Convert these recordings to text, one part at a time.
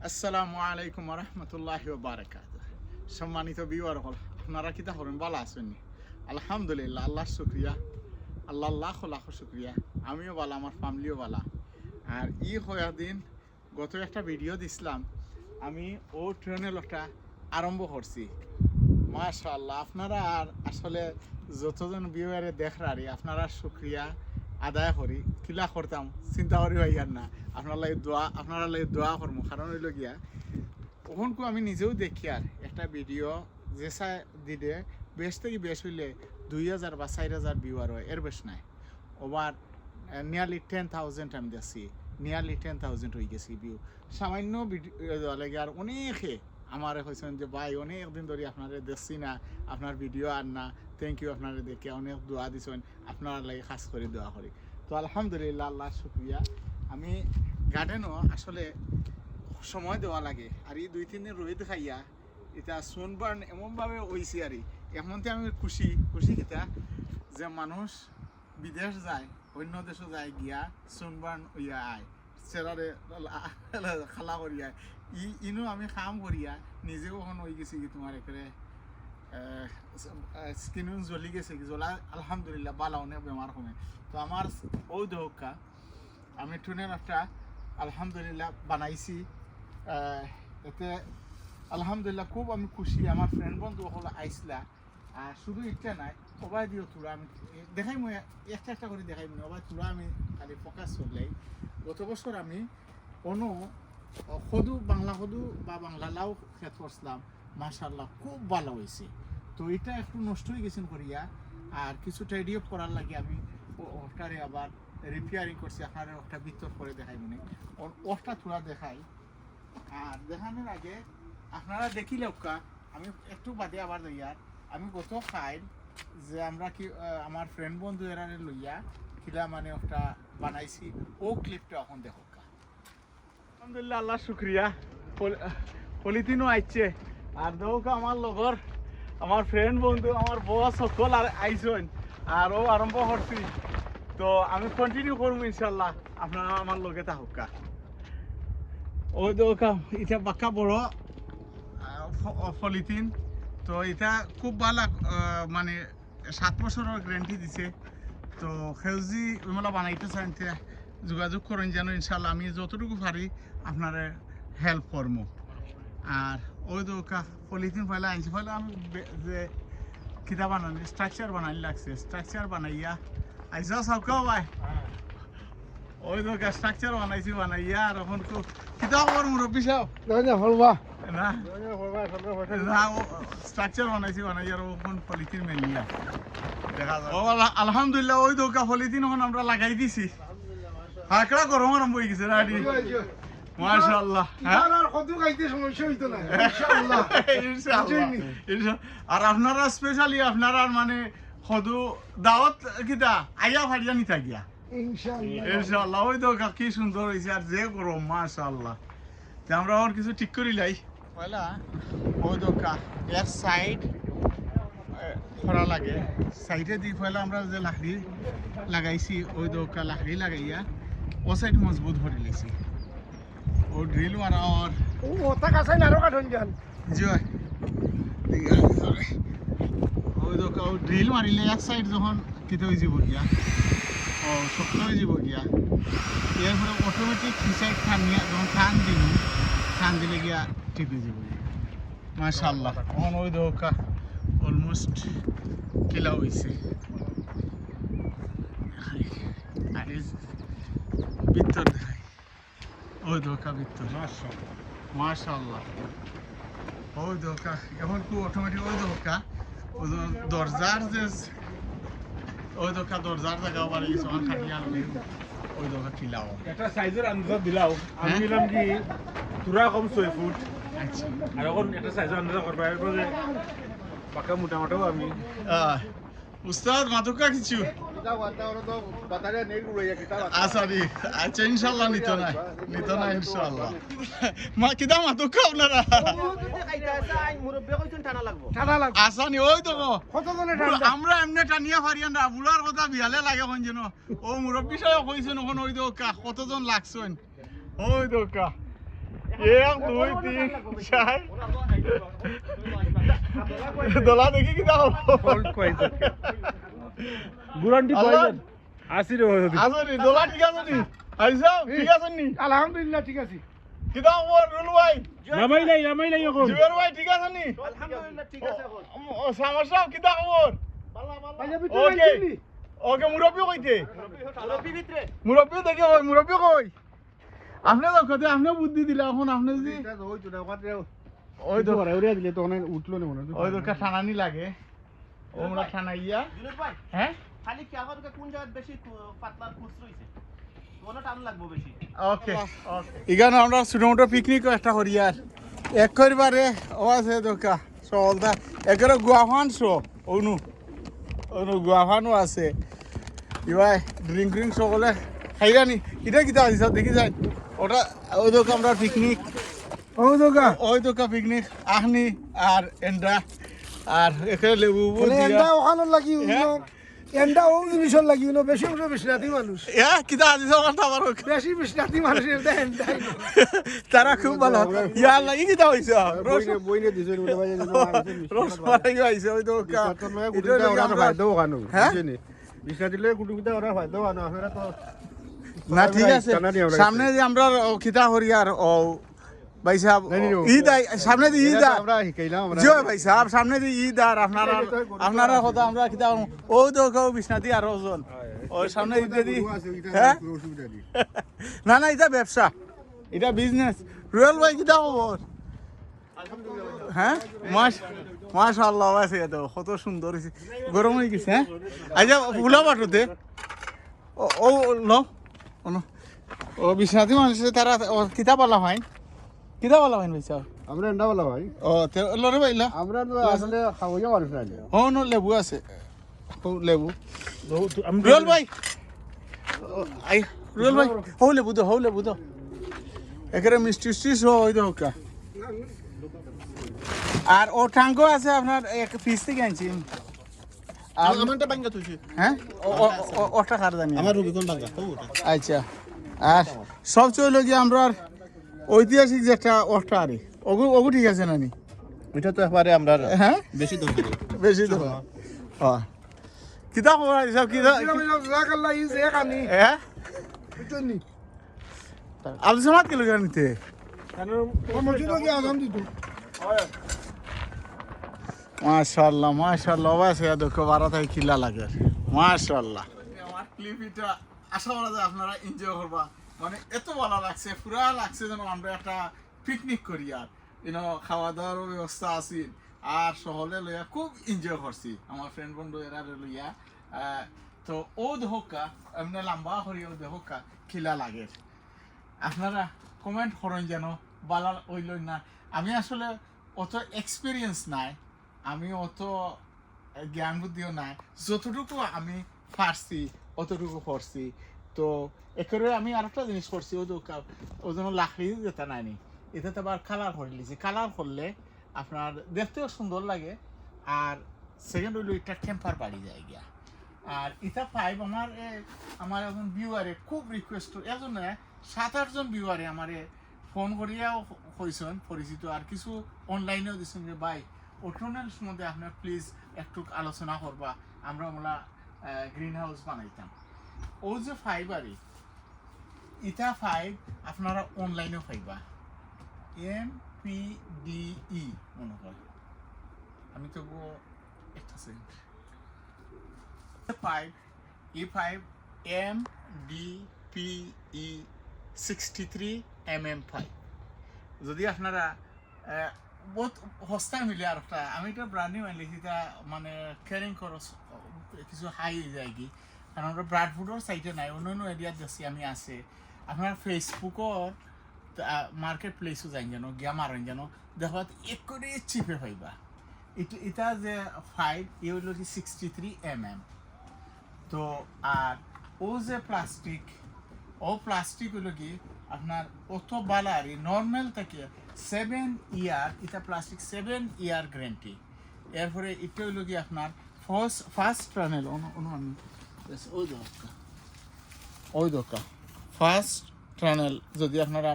আসসালামু আলাইকুম রহমতুল্লাহি ওয়া বারাকাতুহু। সম্মানিত ভিউয়ার হল, আপনারা কিতা করেন? ভালো আছেন? আলহামদুলিল্লাহ, আল্লাহর শুকরিয়া, আল্লাহ লাখ লাখ শুকরিয়া। আমিও ভালো, আমার ফ্যামিলিও ভালো। আর দিন গত একটা ভিডিও দিছিলাম, আমি ও ট্রেনেলটা আরম্ভ করছি। মাশাআল্লাহ, আপনারা আর আসলে যতজন ভিউয়ারে দেখরারি আপনারা শুকরিয়া আদায় করি। কিলা করতাম চিন্তা করি ভাইয়ার না, আপনারা লাগে দোয়া করবো। কারণ হইল গিয়া ওখানকু আমি নিজেও দেখি আর একটা ভিডিও যে চাই দিলে বেশ থেকে বেশ হইলে 2000 বা 4000 ভিউয়ার হয়, এর বেশ নাই। ওভার নিয়ারলি 10,000 আমি দেখছি, নিয়ারলি 10,000 হয়ে গেছি ভিউ। সামান্য ভিডিও লাগে আর অনেকে আমার হয়েছেন যে ভাই অনেক দিন ধরে আপনারা দেখছি না, আপনার ভিডিও আর না, থ্যাংক ইউ। আপনারা দেখে অনেক দোয়া দিচ্ছেন, আপনারা লাগে খাস করে দোয়া করি। তো আলহামদুলিল্লাহ, আল্লাহ শুক্রিয়া। আমি গার্ডেনও আসলে সময় দেওয়া লাগে। আর এই 2-3 দিন রোদ খাইয়া এটা সানবার্ন এমনভাবে হয়েছে আর এমনতে আমি খুশি কিতা যে মানুষ বিদেশ যায়, অন্য দেশে যায় গিয়া সানবার্ন হইয়া আয়, চেরারে খালা করিয়া ইনো আমি কাম করিয়া নিজেও এখন হয়ে গেছি কি তোমার একেবারে স্কিন জ্বলি গেছে কি জ্বলা। আলহামদুলিল্লাহ বালা অনেক বেমার কমে। তো আমার ও দহকা আমি টুনের একটা আলহামদুলিল্লাহ বানাইছি। এতে আলহামদুলিল্লাহ খুব আমি খুশি। আমার ফ্রেন্ড বন্ধু হলো আইসলা, আর শুধু ইচ্ছা নাই সবাই দিও তোরা আমি দেখাই মই একটা করে দেখাই মনে সবাই তোরা আমি খালি ফোকাস করলেই। গত বছর আমি কোনো বাংলা সদু বা বাংলা লাউ খেত করছিলাম, মাশাআল্লাহ খুব ভালো হয়েছে। তো এটা একটু নষ্ট হয়ে গেছেন করিয়া, আর কিছু রেডিও করার লাগে আমি ওটারে আবার রিপেয়ারিং করছি। আপনারা ওটা ভিতর করে দেখাই মনে ওটা তোরা দেখাই। আর দেখানোর আগে আপনারা দেখিলে আমি একটু বাদে আবার লইয়ার আমি গত খাই যে আমরা কি আমার ফ্রেন্ড বন্ধু এরা লইয়া কিলা মানে একটা বানাইছি, ও ক্লিপটা এখন দেখো। আলহামদুলিল্লাহ, আল্লাহ শুক্রিয়া। পলিথিনও আইছে আর দেখো আমার লগর আমার ফ্রেন্ড বন্ধু আমার বস সকল আর আইসন আর ও আরম্ভ করছি। তো আমি কন্টিনিউ করবো ইনশাল্লাহ, আপনারা আমার লগে থাকা। ওই দেখা এটা বাক্কা বড় পলিথিন। তো এটা খুব ভালো, মানে 7 বছরের গ্যারান্টি দিছে। তো সেউজি ওইমেলা বানাইতে চাইতে যোগাযোগ করেন যেন ইনশাল্লাহ আমি যতটুকু পারি আপনারা হেল্প করবো। আর ওই দোকা পলিথিন ফেলে আনছি, ফলে আমি যে কিতা বানানি স্ট্রাকচার বানাই লাগছে, স্ট্রাকচার বানাইয়া আইসা সবকেও ভাই ওই দোকা স্ট্রাকচার বানাইয়া আর এখন কিতা খবর মুরব্বী সাহেব না স্ট্রাকচার বানাইয়া ওখান পলিথিন মেলিয়া দেখা যায়। আলহামদুলিল্লাহ, ওই দোকা পলিথিন এখন আমরা লাগাই দিছি। হাকড়া গরম আরম্ভ হয়ে গেছে রাডি। মাশাআল্লাহ, আর আপনারা স্পেশালি আপনারা মানে সদু দাওয়াত কিতা আইয়া ফাড়িয়া নিতা গিয়া ইনশাআল্লাহ। ওই তো কি সুন্দর হয়েছে আর যে গরম মাশাআল্লাহ। আমরা এখন কিছু ঠিক করি লাই পয়লা ওই দোকা এর সাইড করা লাগে, সাইডে দি পয়লা আমরা যে লাকড়ি লাগাইছি ওই দোকা লাকড়ি লাগাইয়া ও সাইড মজবুত করে লেছি। ও ড্রিল মারা আর ও ওটা কাছে নারো কাটন জান জয় ওই দোকা ও ড্রিল মারিলে এক সাইড যখন কিতে হয়ে যাব গিয়া ও শক্ত হয়ে যাব গিয়া, এরপরে অটোমেটিক সাইড খানিয়া যখন খান দিলে গিয়া ঠিক হয়ে যাব। মাশাআল্লাহ, এখন ওই দোকা অলমোস্ট কিলা হয়েছে। আর ভিতর দেখাই ওই দোকা ভিতর মাশাআল্লাহ। ওই দোকা এখন খুব অটোমেটিক ওই দোকা দরজার যে ওই দোকা দরজার জায়গা বাড়ি গেছে ওখান খাটিয়া ওই দোকা খিলাও একটা সাইজের আন্দাজ দিলাও। আমি দিলাম কি তোরা কম 6 ফুট, আচ্ছা, আর এখন একটা সাইজের আন্দাজ করবা এরপরে পাকা মোটামুটিও আমি উস্তাদ মাতুকা কিছু আচ্ছা ইনশাল্লাহ নিত না ইনশাল্লাহ মা কিদা মাতুকা আপনারা আসানি ওই তো আমরা এমনি টানিয়া পারিয়া না বুড়ার কথা বিয়ালে লাগে এখন যেন ও মুরব্বী সাহেব কইছেন ওখানে ওই তো কতজন লাগছেন ওই তো এক দুই তিন চার দোলা দেখি কি দাও গুরান্ডি পাইলেন আসি রে আসনি দোলা ঠিক আছে নি আইসা ঠিক আছে নি আলহামদুলিল্লাহ ঠিক আছে কি দাও ওর রুল ভাই নামাই নাই এখন জুবের ভাই ঠিক আছে নি আলহামদুলিল্লাহ ঠিক আছে এখন ও সমস্যা কি দাও ওর ওকে ওকে মুরব্বি কইতে মুরব্বি ভিতরে মুরব্বি দেখে ওই মুরব্বি কই আপনি তো কথা আপনি বুদ্ধি দিলে এখন আপনি যদি ওই তো উড়িয়া দিলে তো অনেক উঠলো না মনে ওই তো ঠানানি লাগে ওমরা ঠানাইয়া জুনেদ ভাই হ্যাঁ খালি কি আমার কোন জায়গায় বেশি পাতলা খুঁজ রইছে কোন টান লাগবে বেশি ওকে এখানে আমরা ছোটমোটো পিকনিক একটা করি আর এক করিবারে ও আছে দোকা সলদা একরে গুয়াফান শো অনু অনু গুয়াফানও আছে ইবাই ড্রিঙ্ক সকলে খাইরানি এটা কিতা আছে দেখি যাই ওটা ওই দোকা আমরা পিকনিক ওই দোকা পিকনিক আহনি আর এন্ডা আর এখানে লেবু এন্ডা ওখানে লাগি হ্যাঁ? এন্ডা ও জিনিসের লাগি বেশি অংশ বিশ্বনাথী মানুষ কিতা আছে আমার বেশি বিশ্বনাথী মানুষের এন্ডা তারা খুব ভালো ইয়ার লাগি কিতা হইছে বইনে দিছেন ওটা ভাই রস মারাই হইছে ওই তো বিশ্বনাথী লয়ে কুটুকিটা ওরা ফায়দা ওখানে আপনারা তো না ঠিক আছে সামনে যে আমরা কিতা করি আর ও ভাই সাহেব ঈদ সামনে যে ঈদ আমরা শিখাইলাম আমরা জি ভাই সাহেব সামনে যে ঈদ আর আপনারা কথা আমরা কিতা ও তো কেউ বিশ্বনাথী আর ওজন ওই সামনে ঈদ দি হ্যাঁ না না এটা ব্যবসা এটা বিজনেস রুয়েল ভাই কিতা খবর হ্যাঁ মাশাআল্লাহ আছে তো কত সুন্দর হইছে গরম হয়ে গেছে হ্যাঁ আচ্ছা ফুলা বাটুতে ও লো ও বিশ্বনাথী মানুষ তারা কিতাব বলা হয় কিতাব বলা হয় ভাই সাহেব আমরা এন্ডা বলা ভাই ও লরে ভাইলা আমরা তো আসলে খাওয়া মানুষ না ও নো লেবু আছে ও লেবু রুয়েল ভাই আই রুয়েল ভাই হো লেবু তো এখানে মিষ্টি ওই তো কা আর ও টাঙ্গো আছে আপনার এক পিস থেকে আনছি আমারটা বাঙ্গা তুইছি হ্যাঁ ওটা কার জানি আমার রুবি কোন বাঙ্গা আচ্ছা আর সব চলে গিয়ে আমরা ঐতিহাসিক যে একটা ওটা আরে ওগু ঠিক আছে নানি এটা তো একবারে আমরা হ্যাঁ বেশি দরকারি বেশি তো হ্যাঁ কিতা খবর সব কিতা জাকাল্লাহ ইজ এখানি হ্যাঁ বুঝনি আব্দুল সামাদ কে লোকেরা নিতে কারণ মসজিদে গিয়ে আজান দিত মাশাআল্লাহ বাসে দেখো বারাতাই কিলা লাগে মাশাআল্লাহ আমার ক্লিপ এটা আশা করা যায় আপনারা এনজয় করবা মানে এত ভালো লাগছে পুরা লাগছে যেন আমরা একটা পিকনিক করি আর খাওয়া দাওয়ার ব্যবস্থা আছে আর সহলে লইয়া খুব এনজয় করছি আমার ফ্রেন্ড বন্ধু এরা লইয়া তো ও দেহকা এমনি লম্বা করি ও দেহকা কিলা লাগে আপনারা কমেন্ট করেন যেন বালা ওইল না আমি আসলে অত এক্সপিরিয়েন্স নাই আমি অত জ্ঞান বুদ্ধিও নাই যতটুকু আমি পারছি অতটুকু করছি তো একেবারে আমি আরেকটা জিনিস করছি ও জন্য লাকড়ি যেটা নাইনি এটাতে আবার কালার করে লিছি কালার করলে আপনার দেখতেও সুন্দর লাগে আর সেকেন্ড হইলো এটা টেম্পার বাড়ি যায় গিয়া আর এটা ফাইভ আমার এখন ভিউয়ারে খুব রিকোয়েস্ট এজন্য 7-8 জন ভিউয়ারে আমারে ফোন করিয়াও কইছেন পরিচিত আর কিছু অনলাইনেও দিছেন যে ভাই ওটনের সম্বন্ধে আপনার প্লিজ একটু আলোচনা করবা আমরা গ্রিন হাউস বানাইতাম ও যে ফাইবারে ইটা ফাইভ আপনারা অনলাইনেও পাইবা MPDE মনে হয় আমি তো একটা সেকেন্ড E5 MDPE 63mm5 যদি আপনারা বহুত সস্তায় মিলে আর একটা আমি এটা ব্র্যান্ড নিউ আনলি সেটা মানে ক্যারিং খরচ কিছু হাই হয়ে যায় কি কারণ আমরা ব্রাডফুডর সাইটে নাই অন্য অন্য এরিয়াত যাচ্ছি আমি আছে আপনার ফেসবুকর মার্কেট প্লেসও যাই যেন গিয়া মারেন যেন দেখাত এক করে চিপে পাইবা এটা যে 5 এ হইল 63mm তো আর ও যে প্লাস্টিক হইল কি আপনার অত বালারি নর্মাল থেকে 7 ইয়ার এটা প্লাস্টিক 7 ইয়ার গ্যারান্টি এরপরে এটা হইল কি আপনার ফার্স্ট টানেল ওই দরকার ফার্স্ট টানেল যদি আপনারা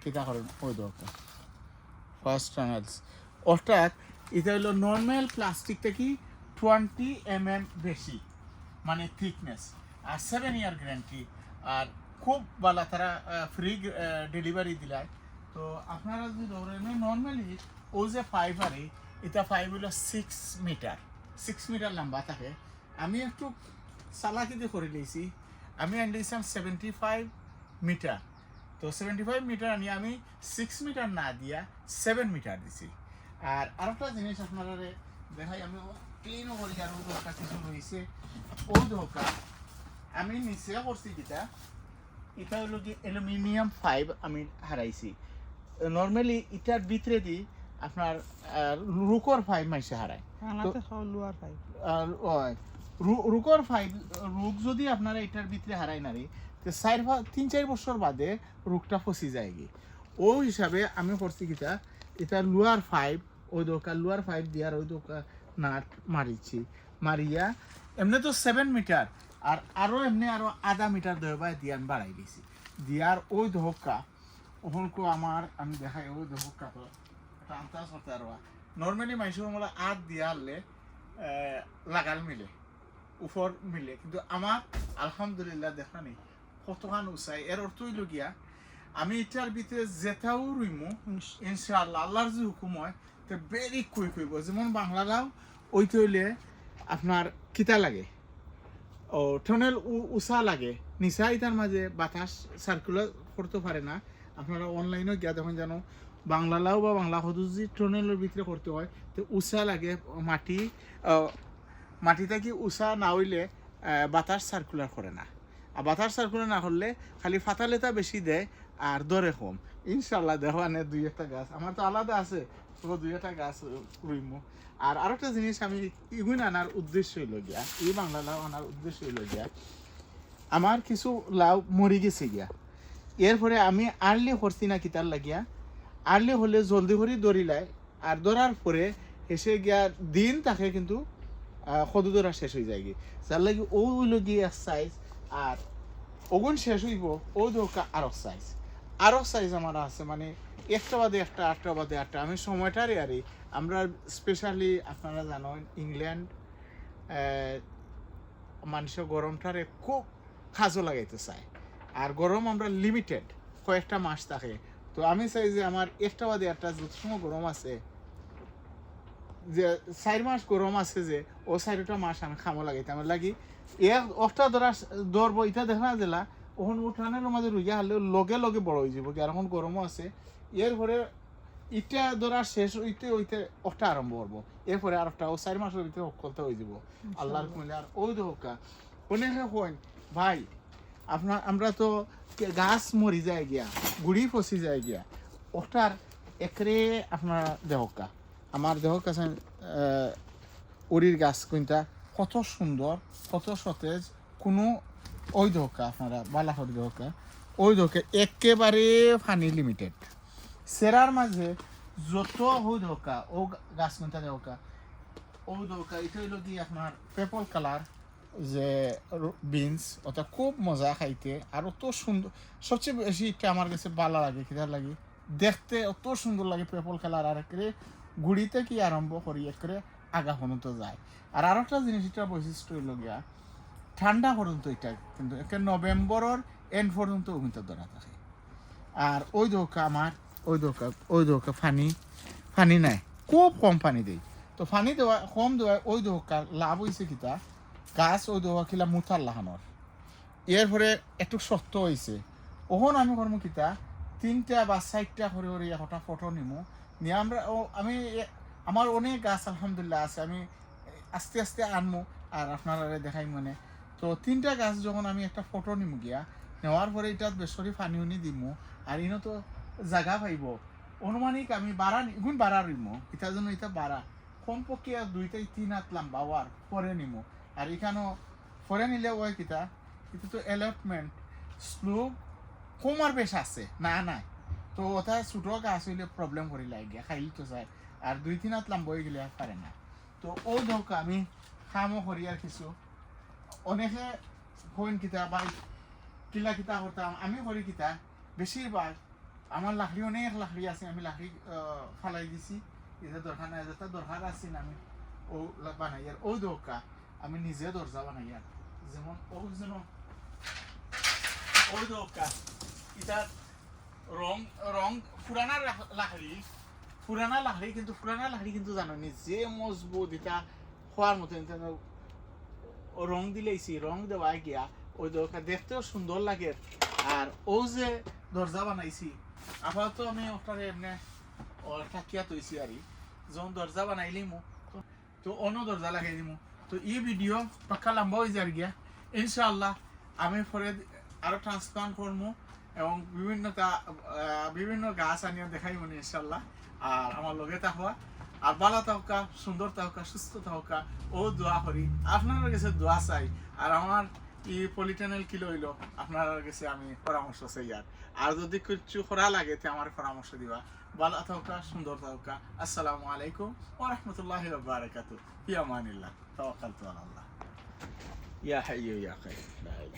কিতা করেন ওই দরকার ফার্স্ট টানেলস অর্থাৎ এটা হলো নর্মাল প্লাস্টিক থেকে 20 mm বেশি মানে থিকনেস আর 7 ইয়ার গ্যারান্টি আর খুব ভালো তারা ফ্রি ডেলিভারি দিলায় তো আপনারা যদি ধরেন নর্মালি ও যে পাইপ আরে এটা পাইপ হলো 6 মিটার লম্বা থাকে আমি একটু চালাকিতে করে নিয়েছি আমি আনলাম 75 মিটার তো 75 মিটার আনি আমি 6 মিটার না দিয়া 7 মিটার দিছি আর আরেকটা জিনিস আপনারা দেখাই আমি ক্লিনও করি আর ওই দোকা কিছু রয়েছে ওই দোকা আমি নিচে করছি যেটা এটা হলো কি অ্যালুমিনিয়াম ফাইব আমি হারাইছি নর্মালি এটার ভিতরে দি আপনার রুকর ফাইব মাইসে হারায় রুকর ফাইব রুক যদি আপনারা এটার ভিতরে হারাই না রে 3-4 বছর বাদে রুকটা ফসি যায় গিয়ে ও হিসাবে আমি করছি কিটা এটা লোয়ার ফাইব ওই দোকান লোয়ার ফাইব দিয়ার ওই দোকান নাট মারিছি মারিয়া এমনি তো 7 মিটার আর আরো এমনি আরো আধা মিটার দয়বায় দিয়ে আমি বাড়াই দিয়েছি দিয়ার ওই দহকা ওখানকো আমার আমি দেখাই ওই দহকা তো আন্দাজ করতে আরো নর্মালি মাইসুর মোলা আট দিয়ে আনলে লাগাল মিলে উপর মিলে কিন্তু আমার আলহামদুলিল্লাহ দেখা নেই কতখান উচাই এর অর্থ হইল গিয়া আমি এটার ভিতরে যেটাও রইমু ইনশাআল্লাহ আল্লাহর যে হুকুম হয় তো ভেরি কুইক হইব যেমন বাংলারাও ওইটা হইলে আপনার কিতা লাগে ও টনেল উষা লাগে নিচা ইতার মাঝে বাতাস সার্কুলার করতে পারে না আপনারা অনলাইনেও গিয়া দেখুন জানো বাংলালাও বা বাংলা হদুজি টনেলের ভিতরে করতে হয় তো উষা লাগে মাটিটা কি উষা না হইলে বাতাস সার্কুলার করে না আর বাতাস সার্কুলার না করলে খালি ফাতালেতা বেশি দেয় আর দরে কম ইনশাল্লাহ দেখো আনে 2-1টা গাছ আমার তো আলাদা আছে তো 2-1টা গাছ রইমু আর আরেকটা জিনিস আমি ইগুন আনার উদ্দেশ্য হইল গিয়া এই বাংলা লাউ আনার উদ্দেশ্য হইল গিয়া আমার কিছু লাউ মরি গেছে গিয়া এরপরে আমি আর্লি করছি না কিতার লাগিয়া আর্লি হলে জলদি করে দৌড়িলায় আর দৌড়ার পরে এসে গিয়া দিন তাকে কিন্তু সদু দৌড়া শেষ হয়ে যায় গিয়ে যার লাগে ও হইল গিয়ে সাইজ আর ওগুন শেষ হইব ও দোকা আরো সাইজ আমার আছে মানে একটা বাদে একটা 8টা বাদে 8টা আমি সময়টারে আরে আমরা স্পেশালি আপনারা জানেন ইংল্যান্ড মানুষের গরমটারে খুব খাজো লাগাইতে চায় আর গরম আমরা লিমিটেড কয়েকটা মাস থাকে তো আমি চাই যে আমার একটা বাদে একটা যত সময় গরম আছে যে 4 মাস গরম আছে যে ও 4টা মাস আমি খামো লাগাইতে আমার লাগি একটা ধরবো এটা দেখা না দিলা ওখানে উঠানের মাঝে রুইয়া হলে লগে লগে বড় হয়ে যাব আর এখন গরমও আছে এর পরে ইটা ধরা শেষ হইতে হইতে একটা আরম্ভ করবো এরপরে আর একটা 4 মাসের ভিতরে অকলতা হয়ে যাব আল্লাহর কইলে আর ওই দোকা অনেকে কইন ভাই আপনার আমরা তো গাছ মরি যায় গিয়া গুড়ি ফসি যায় গিয়া ওটার একরে আপনার দেহকা আমার দেহ কাছে উড়ির গাছ কোনটা কত সুন্দর কত সতেজ কোনো ওই দোকা আপনারা বালাহর দোকা ওই দোকা একেবারে ফানি লিমিটেড সেরার মাঝে যত ওই দোকা ও গাছ কোনটা দোকা ও দোকা এটা হইল কি আপনার পেপল কালার যে বিনস ওটা খুব মজা খাইতে আর অত সুন্দর সবচেয়ে বেশি এটা আমার কাছে ভালো লাগে কিদার লাগে দেখতে অত সুন্দর লাগে পেপল কালার আর একরে গুড়িতে কি আরম্ভ করি একরে আগা পর্যন্ত যায় আর আরেকটা জিনিস এটা বৈশিষ্ট্য হইল গিয়া ঠান্ডা পর্যন্ত এটা কিন্তু একে নভেম্বরের এন্ড পর্যন্ত কিন্তু ধরা থাকে আর ওই দোকা আমার ওই দোকা ফানি নাই খুব কম পানি দেয় তো ফানি দেওয়া কম দেওয়া ওই দোকা লাভ হয়েছে কিতা গাছ ওই দোকা কিলা মুথার লাহানোর এরপরে একটু শক্ত হয়েছে ওখন আমি করবো কিতা 3টা বা 4টা করে করে একটা ফটো নিমু নিয়ে আমরা আমি আমার অনেক গাছ আলহামদুলিল্লাহ আছে আমি আস্তে আস্তে আনমু আর আপনারা দেখাই মনে তো 3টা গাছ যখন আমি একটা ফটো নিমু গিয়া নেওয়ার পরে এটা বেসরি পানি উনি দিমু আর ইনো তো জায়গা পাইব অনুমানিক আমি গুণ বাড়া রইমু এটার জন্য এটা বাড়া কমপক্ষে 2-3 হাত লম্বা হওয়ার পরে নিমু আর এখানেও পরে নিলে ওই কিতা এটা তো অ্যালটমেন্ট স্লো কমার বেশ আছে না নাই তো ওটা ছোট গাছ হইলে প্রবলেম করি লাগে খাইলে তো যায় আর 2-3 হাত লম্বা হয়ে গেলে পারে না তো ও দৌকা আমি খামো করি আর কিছু অনেকে হইন কিতা বা কিলা কিতা করতাম আমি করি কিতা বেশিরভাগ আমার লাকড়ি অনেক লাকড়ি আছে, আমি লাকড়ি ফালাই দিছি, এটা দরকার নাই, যেটা দরকার আছে না আমি ও বানাই আর ও দোকা আমি নিজে দরজা বানাই আর যেমন ও যেন ও দোকা এটা রং রং পুরানা লাকড়ি কিন্তু জানো নি যে মজবুত এটা হওয়ার মতো রং দিলেইছি, রং দেওয়া গিয়া ওই দরকার দেখতেও সুন্দর লাগে। আর ও যে দরজা বানাইছি আপাতত আমি ওটারে এমনি থাকিয়া তৈছি আর যখন দরজা বানাইলিমু তো অন্য দরজা লাগাই দিমু। তো এই ভিডিও পাক্কা লম্বা হয়ে যার গিয়া, ইনশাআল্লাহ আমি পরে আরো ট্রান্সপ্লান্ট করবো এবং বিভিন্ন গাছ আনিয়ে দেখাই মনে ইনশাআল্লাহ। আর আমার লগে থাকা আর ভালো থাকা, সুন্দর থাকা, সুস্থ থাকা ও দোয়া করি, আপনার কাছে দোয়া চাই। আর আমার এই পলিটানেল কি লইল আপনার কাছে আমি পরামর্শ চাই। আর যদি কিছু করা লাগে তো আমার পরামর্শ দিবা। ভালো থাকা, সুন্দর থাকা। আসসালামু আলাইকুম ওয়া রাহমাতুল্লাহি ওয়া বারাকাতুহু। ফি আমানিল্লাহ। তাওয়াক্কালতু আলাল্লাহ। ইয়া হাইয়্যু ইয়া কাইয়্যুম।